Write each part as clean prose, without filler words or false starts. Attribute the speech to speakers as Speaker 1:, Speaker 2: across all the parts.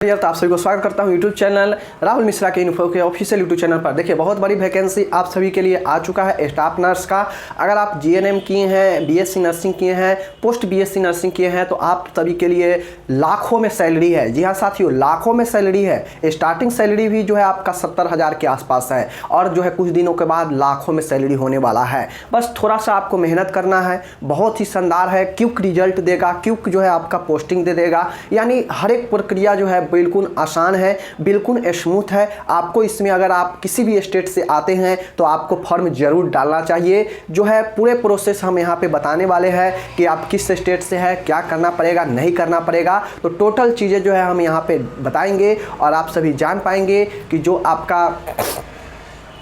Speaker 1: तो आप सभी को स्वागत करता हूं यूट्यूब चैनल राहुल मिश्रा के इन्फो के ऑफिशियल यूट्यूब चैनल पर। देखिए बहुत बड़ी वैकेंसी आप सभी के लिए आ चुका है स्टाफ नर्स का। अगर आप जीएनएम किए हैं, बीएससी नर्सिंग किए हैं, पोस्ट बीएससी नर्सिंग किए हैं तो आप सभी के लिए लाखों में सैलरी है। जी हाँ साथियों, लाखों में सैलरी है। स्टार्टिंग सैलरी भी जो है आपका 70,000 के आसपास है और जो है कुछ दिनों के बाद लाखों में सैलरी होने वाला है। बस थोड़ा सा आपको मेहनत करना है। बहुत ही शानदार है, क्विक रिजल्ट देगा, क्विक जो है आपका पोस्टिंग दे देगा। यानी हर एक प्रक्रिया जो है बिल्कुल आसान है, बिल्कुल स्मूथ है। आपको इसमें अगर आप किसी भी स्टेट से आते हैं तो आपको फॉर्म जरूर डालना चाहिए। जो है पूरे प्रोसेस हम यहाँ पे बताने वाले हैं कि आप किस स्टेट से है, क्या करना पड़ेगा, नहीं करना पड़ेगा। तो टोटल चीज़ें जो है हम यहाँ पे बताएंगे और आप सभी जान पाएंगे कि जो आपका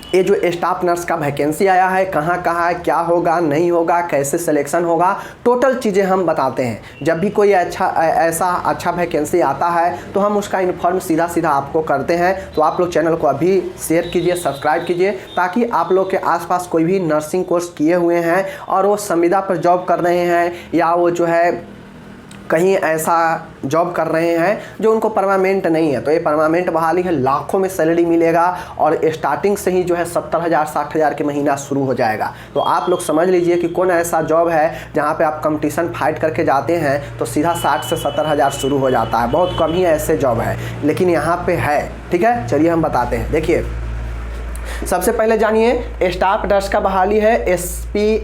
Speaker 1: ये जो स्टाफ नर्स का वैकेंसी आया है कहाँ है, क्या होगा, नहीं होगा, कैसे सिलेक्शन होगा, टोटल चीज़ें हम बताते हैं। जब भी कोई ऐसा अच्छा वैकेंसी आता है तो हम उसका इन्फॉर्म सीधा आपको करते हैं। तो आप लोग चैनल को अभी शेयर कीजिए, सब्सक्राइब कीजिए, ताकि आप लोग के आसपास कोई भी नर्सिंग कोर्स किए हुए हैं और वो संविदा पर जॉब कर रहे हैं या वो जो है कहीं ऐसा जॉब कर रहे हैं जो उनको परमानेंट नहीं है, तो ये परमानेंट बहाली है। लाखों में सैलरी मिलेगा और स्टार्टिंग से ही जो है 70,000 60,000 के महीना शुरू हो जाएगा। तो आप लोग समझ लीजिए कि कौन ऐसा जॉब है जहाँ पे आप कंपटीशन फाइट करके जाते हैं तो सीधा 60 से 70,000 शुरू हो जाता है। बहुत कम ही ऐसे जॉब है, लेकिन यहाँ पे है। ठीक है, चलिए हम बताते हैं। देखिए सबसे पहले जानिए स्टाफ नर्स का बहाली है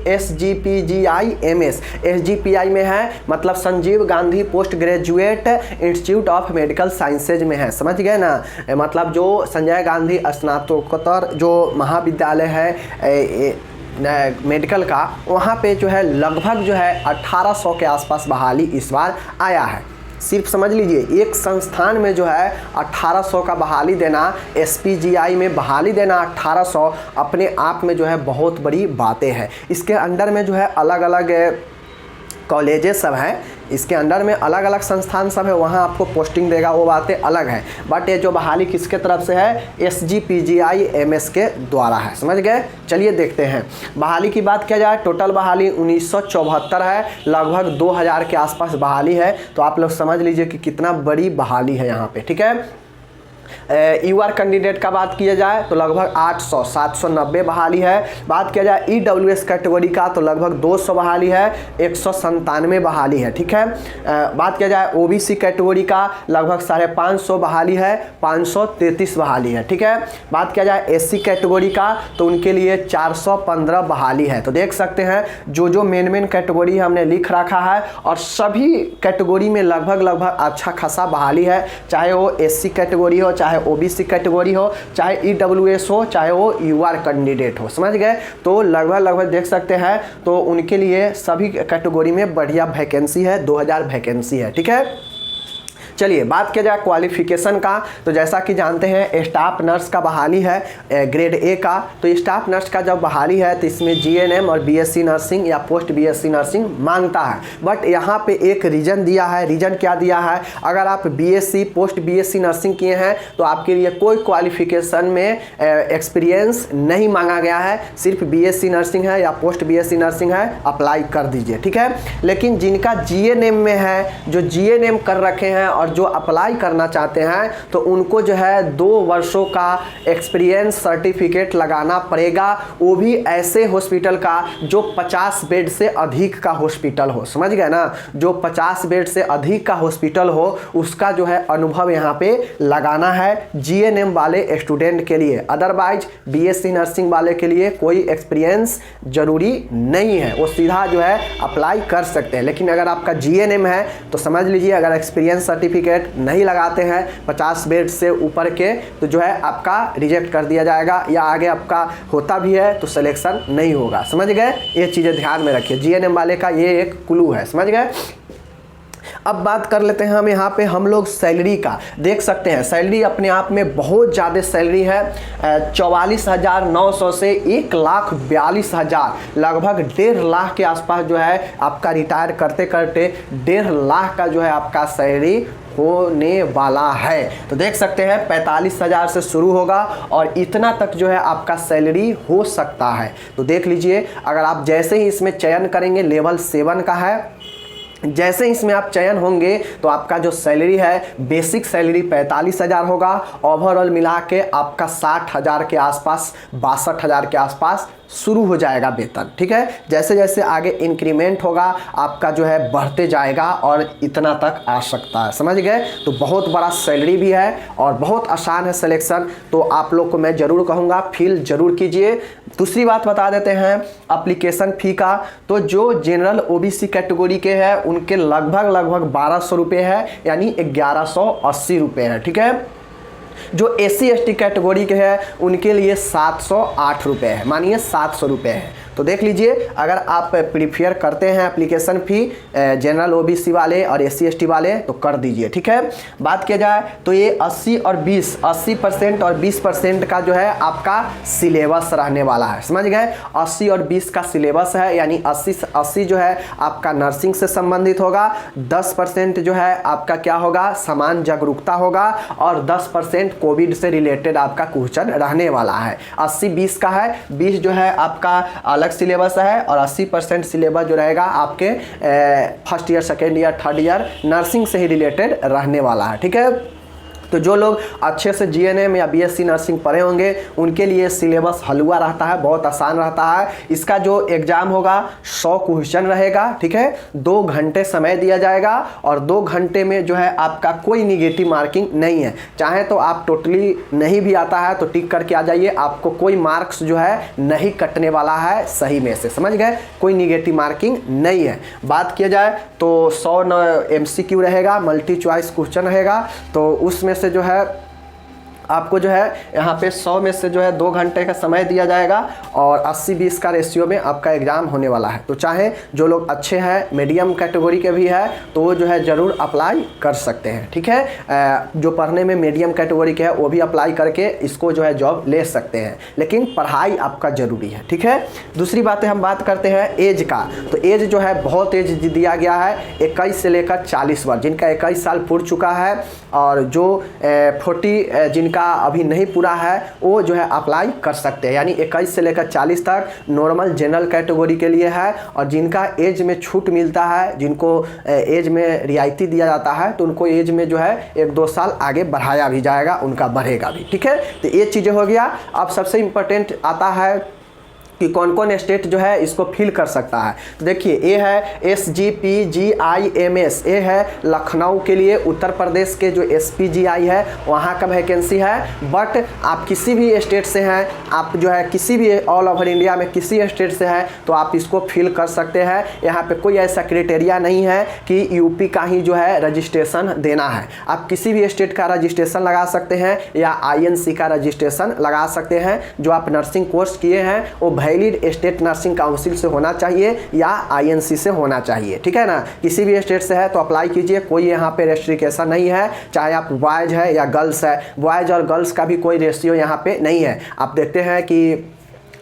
Speaker 1: SGPGI MS। SGPI में है मतलब Sanjeev Gandhi post graduate institute of medical sciences में है। समझ गए ना, मतलब जो संजय गांधी स्नातकोत्तर जो महाविद्यालय है मेडिकल का, वहाँ पे जो है लगभग जो है 1800 के आसपास बहाली इस बार आया है। सिर्फ समझ लीजिए एक संस्थान में जो है 1800 का बहाली देना, SPGI में बहाली देना 1800 अपने आप में जो है बहुत बड़ी बातें हैं। इसके अंडर में जो है अलग अलग कॉलेजेस सब हैं, इसके अंडर में अलग अलग संस्थान सब है, वहाँ आपको पोस्टिंग देगा, वो बातें अलग है। बट ये जो बहाली किसके तरफ से है, SGPGI MS के द्वारा है। समझ गए, चलिए देखते हैं। बहाली की बात किया जाए, टोटल बहाली 1974 है, लगभग 2000 के आसपास बहाली है। तो आप लोग समझ लीजिए कि कितना बड़ी बहाली है यहाँ पे। ठीक है, यूआर कैंडिडेट का बात किया जाए तो लगभग 800 790 बहाली है। बात किया जाए EWS कैटेगरी का तो लगभग 200 बहाली है, 197 बहाली है। ठीक है, बात किया जाए OBC कैटेगरी का लगभग 550 बहाली है, 533 बहाली है। ठीक है, बात किया जाए SC कैटेगरी का तो उनके लिए 415 बहाली है। तो देख सकते हैं जो मेन कैटेगरी हमने लिख रखा है और सभी कैटेगरी में लगभग अच्छा खासा बहाली है, चाहे वो SC कैटेगरी हो, चाहे OBC कैटेगरी हो, चाहे EWS हो, चाहे वो UR कैंडिडेट हो। समझ गए, तो लगभग देख सकते हैं। तो उनके लिए सभी कैटेगरी में बढ़िया वैकेंसी है, 2000 वैकेंसी है। ठीक है, चलिए बात किया जाए क्वालिफिकेशन का तो जैसा कि जानते हैं स्टाफ नर्स का बहाली है ग्रेड A का। तो स्टाफ नर्स का जब बहाली है तो इसमें GNM और BSc नर्सिंग या पोस्ट BSc नर्सिंग मांगता है। बट यहाँ पे एक रीज़न दिया है। रीज़न क्या दिया है, अगर आप BSc पोस्ट BSc नर्सिंग किए हैं तो आपके लिए कोई क्वालिफिकेशन में एक्सपीरियंस नहीं मांगा गया है, सिर्फ BSc नर्सिंग है या पोस्ट BSc नर्सिंग है, अप्लाई कर दीजिए। ठीक है, लेकिन जिनका GNM में है, जो GNM कर रखे हैं और जो अप्लाई करना चाहते हैं तो उनको जो है 2 वर्षों का एक्सपीरियंस सर्टिफिकेट लगाना पड़ेगा, वो भी ऐसे हॉस्पिटल का जो 50 बेड से अधिक का हॉस्पिटल हो। समझ गए ना, जो 50 बेड से अधिक का हॉस्पिटल हो उसका जो है अनुभव यहाँ पे लगाना है GNM वाले स्टूडेंट के लिए। अदरवाइज BSc नर्सिंग वाले के लिए कोई एक्सपीरियंस जरूरी नहीं है, वो सीधा जो है अप्लाई कर सकते हैं। लेकिन अगर आपका GNM है तो समझ लीजिए अगर एक्सपीरियंस सर्टिफिकेट नहीं लगाते हैं 50 बेड से ऊपर के तो जो है आपका रिजेक्ट कर दिया जाएगा, या आगे आपका होता भी है तो सिलेक्शन नहीं होगा। समझ गए, ये चीज़ें ध्यान में रखिए। GNM वाले का ये एक क्लू है। समझ गए, अब बात कर लेते हैं हम यहाँ पे हम लोग सैलरी का। देख सकते हैं सैलरी अपने आप में बहुत ज़्यादा सैलरी है, 44,900 से 1,42,000, लगभग 1.5 लाख के आसपास जो है आपका रिटायर करते करते 1.5 लाख का जो है आपका सैलरी होने वाला है। तो देख सकते हैं 45,000 से शुरू होगा और इतना तक जो है आपका सैलरी हो सकता है। तो देख लीजिए, अगर आप जैसे ही इसमें चयन करेंगे, लेवल 7 का है, जैसे इसमें आप चयन होंगे तो आपका जो सैलरी है, बेसिक सैलरी 45,000 होगा, ओवरऑल मिला के आपका 60,000 के आसपास, 62,000 के आसपास शुरू हो जाएगा वेतन। ठीक है, जैसे जैसे आगे इंक्रीमेंट होगा आपका जो है बढ़ते जाएगा और इतना तक आ सकता है, समझ गए। तो बहुत बड़ा सैलरी भी है और बहुत आसान है सिलेक्शन, तो आप लोग को मैं ज़रूर कहूँगा फिल ज़रूर कीजिए। दूसरी बात बता देते हैं एप्लीकेशन फ़ी का, तो जो जनरल ओबीसी कैटेगरी के हैं उनके लगभग 1200 रुपये है, यानी 1180 रुपये है। ठीक है, जो एससी एसटी कैटेगरी के हैं उनके लिए 708 रुपये है, मानिए 700 रुपये है। तो देख लीजिए, अगर आप प्रीफेयर करते हैं एप्लीकेशन फ़ी जनरल ओबीसी वाले और एससी एसटी वाले तो कर दीजिए। ठीक है, बात किया जाए तो ये 80 और 20, 80% और 20% का जो है आपका सिलेबस रहने वाला है, समझ गए। 80 और 20 का सिलेबस है, यानी 80 जो है आपका नर्सिंग से संबंधित होगा, 10% जो है आपका क्या होगा, समान जागरूकता होगा, और 10% कोविड से रिलेटेड आपका क्वेश्चन रहने वाला है। 80-20 का है, 20 जो है आपका अलग सिलेबस है और 80% सिलेबस जो रहेगा आपके first year, second year, third year nursing से ही रिलेटेड रहने वाला है। ठीक है, तो जो लोग अच्छे से जीएनएम या बीएससी नर्सिंग पढ़े होंगे उनके लिए सिलेबस हलवा रहता है, बहुत आसान रहता है। इसका जो एग्ज़ाम होगा 100 क्वेश्चन रहेगा। ठीक है, 2 घंटे समय दिया जाएगा और 2 घंटे में जो है आपका कोई निगेटिव मार्किंग नहीं है। चाहे तो आप टोटली नहीं भी आता है तो टिक करके आ जाइए, आपको कोई मार्क्स जो है नहीं कटने वाला है सही में से, समझ गए, कोई निगेटिव मार्किंग नहीं है। बात किया जाए तो 100 MCQ रहेगा, मल्टी चॉइस क्वेश्चन रहेगा, तो उसमें से जो है आपको जो है यहाँ पे 100 में से जो है 2 घंटे का समय दिया जाएगा और 80-20 का रेशियो में आपका एग्ज़ाम होने वाला है। तो चाहे जो लोग अच्छे हैं, मीडियम कैटेगरी के भी है, तो वो जो है ज़रूर अप्लाई कर सकते हैं। ठीक है, जो पढ़ने में मीडियम कैटेगरी के है वो भी अप्लाई करके इसको जो है जॉब ले सकते हैं, लेकिन पढ़ाई आपका ज़रूरी है। ठीक है, दूसरी बातें हम बात करते हैं एज का, तो एज जो है बहुत एज दिया गया है, 21 से लेकर 40 वर्ष, जिनका 21 साल पूर चुका है और जो 40 जिनका अभी नहीं पूरा है वो जो है अप्लाई कर सकते हैं। यानी 21 से लेकर 40 तक नॉर्मल जनरल कैटेगरी के लिए है, और जिनका एज में छूट मिलता है, जिनको एज में रियायती दिया जाता है, तो उनको एज में जो है 1-2 साल आगे बढ़ाया भी जाएगा, उनका बढ़ेगा भी। ठीक है, तो ये चीज़ें हो गया। अब सबसे इम्पोर्टेंट आता है कि कौन कौन स्टेट जो है इसको फिल कर सकता है। तो देखिए, ये है SGPGIMS, ये है लखनऊ के लिए, उत्तर प्रदेश के जो SPGI है वहाँ का वैकेंसी है। बट आप किसी भी स्टेट से हैं, आप जो है किसी भी ऑल ओवर इंडिया में किसी स्टेट से हैं तो आप इसको फिल कर सकते हैं। यहाँ पे कोई ऐसा क्राइटेरिया नहीं है कि यूपी का ही जो है रजिस्ट्रेशन देना है, आप किसी भी स्टेट का रजिस्ट्रेशन लगा सकते हैं या INC का रजिस्ट्रेशन लगा सकते हैं। जो आप नर्सिंग कोर्स किए हैं वो वैलिड स्टेट नर्सिंग काउंसिल से होना चाहिए या INC से होना चाहिए। ठीक है ना, किसी भी स्टेट से है तो अप्लाई कीजिए, कोई यहाँ पे रेस्ट्रिक्शन नहीं है, चाहे आप बॉयज़ है या गर्ल्स है, बॉयज़ और गर्ल्स का भी कोई रेशियो यहाँ पे नहीं है। आप देखते हैं कि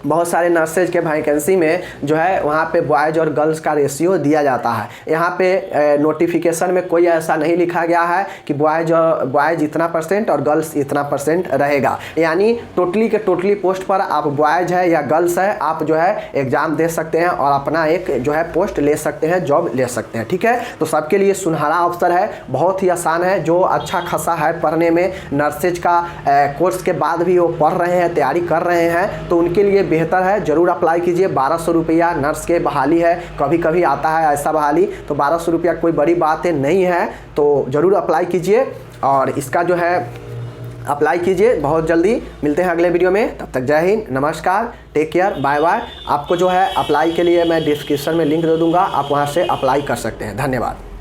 Speaker 1: बहुत सारे नर्सेज के वैकेंसी में जो है वहाँ पे बॉयज़ और गर्ल्स का रेशियो दिया जाता है। यहाँ पे नोटिफिकेशन में कोई ऐसा नहीं लिखा गया है कि बॉयज़ इतना % और गर्ल्स इतना % रहेगा, यानी टोटली के टोटली पोस्ट पर आप बॉयज़ है या गर्ल्स है, आप जो है एग्ज़ाम दे सकते हैं और अपना एक जो है पोस्ट ले सकते हैं, जॉब ले सकते हैं। ठीक है, तो सबके लिए सुनहरा अवसर है, बहुत ही आसान है। जो अच्छा खासा है पढ़ने में, नर्सेज का कोर्स के बाद भी वो पढ़ रहे हैं, तैयारी कर रहे हैं, तो उनके लिए बेहतर है, ज़रूर अप्लाई कीजिए। 1200 रुपया नर्स के बहाली है, कभी कभी आता है ऐसा बहाली, तो 1200 रुपया कोई बड़ी बात नहीं है, तो ज़रूर अप्लाई कीजिए और इसका जो है अप्लाई कीजिए। बहुत जल्दी मिलते हैं अगले वीडियो में, तब तक जय हिंद, नमस्कार, टेक केयर, बाय बाय। आपको जो है अप्लाई के लिए मैं डिस्क्रिप्शन में लिंक दे दूँगा, आप वहाँ से अप्लाई कर सकते हैं। धन्यवाद।